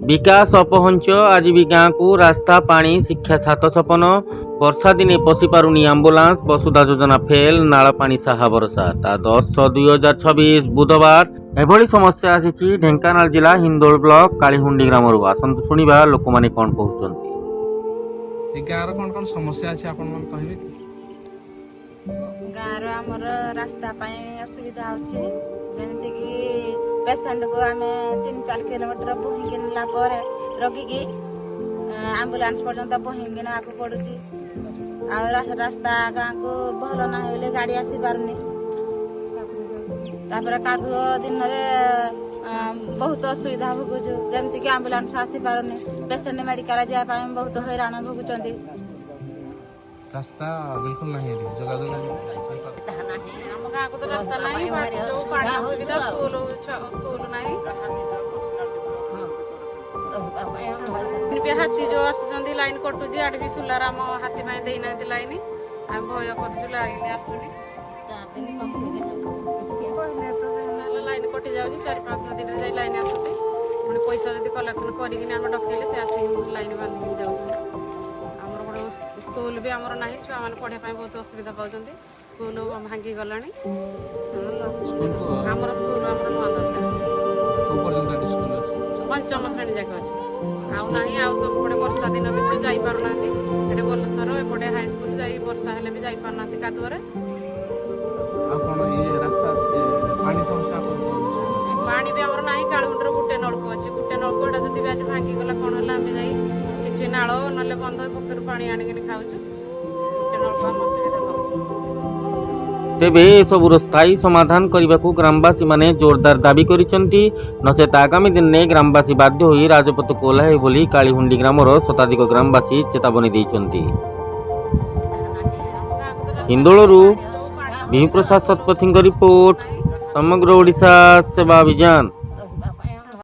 विकास अपहंच आजीविका को रास्ता पानी शिक्षा सात सपन वर्षा दिने पशि पारुनी आम्बुलांस वसुधा योजना फेल नाला पानी साहा भरोसा ता 10/6/2026 बुधवार एभली समस्या आसी ढेंकानाल जिला हिंदोल ब्लॉक कालीहुंडी ग्राम आसतु शुणा लोक मैंने कौन कहते गाँव कौन कौन समस्या अच्छे आप कहे गाँव आमर रास्ता असुविधा होमती कि पेसेंट को आम 3-4 किलोमीटर बोहिकी नेला रोगी की आम्बुलांस पर्यंत बोहिकी ना पड़ुची रास्ता गाँव को भल ना बोले गाड़ी आसी पारुनी कादुओ दिन बहुत असुविधा भोगुचु जमती कि आम्बुलांस आसी पारुनी पेसेंट मेडिकल जावाई बहुत हैरान भोगुचंती रास्ता बिल्कुल नहीं जोगाजोग आम गाँव को तो रास्ता नहीं पानी असुविधा स्कूल नहीं हाथी जो आसुँच लाइन कटुची आड़ भी सुलार आम हाथी माई देना लाइन आम भय कर आसुनी लाइन कटि जाऊँ 4-5 दिन जाए लाइन आसुची पुणी पैसा जब कलेक्शन करके डकेले से आस लाइन बांधिक जाऊँ स्कूल भी आमर ना छुआ मैंने पढ़ाई बहुत असुविधा पाँच स्कूल भांगी गला आमर स्कूल आमर नुआ दरकार पंचम श्रेणी जाक अच्छे आना सब पड़े वर्षा दिन भी छुआ जापारना ये बलसर एपटे हाई स्कूल जा वर्षा हेले भी जापारना कादुअरे पानी भी आमर ना कालुंडर गोटे नलकू अच्छे गोटे नलकूटा जब भी आज भांगी गला कौन है आम जा किसी नाल ना बंध पोखर पानी आणिक खाऊँ गोटे नलकू आम असुविधा तेबे सबुर स्थायी समाधान करने को ग्रामवासी माने जोरदार दाबी करिसेंती नचेत आगामी दिन में ग्रामवासी बाध्य होई राजपथ को ओह्लाइबे बोली कालीहुंडी ग्रामर शताधिक ग्रामवासी चेतावनी देइछंती। हिंदोलरू भीमप्रसाद शतपथीଙ୍କ रिपोर्ट समग्र ओडिशा सेवा अभियान।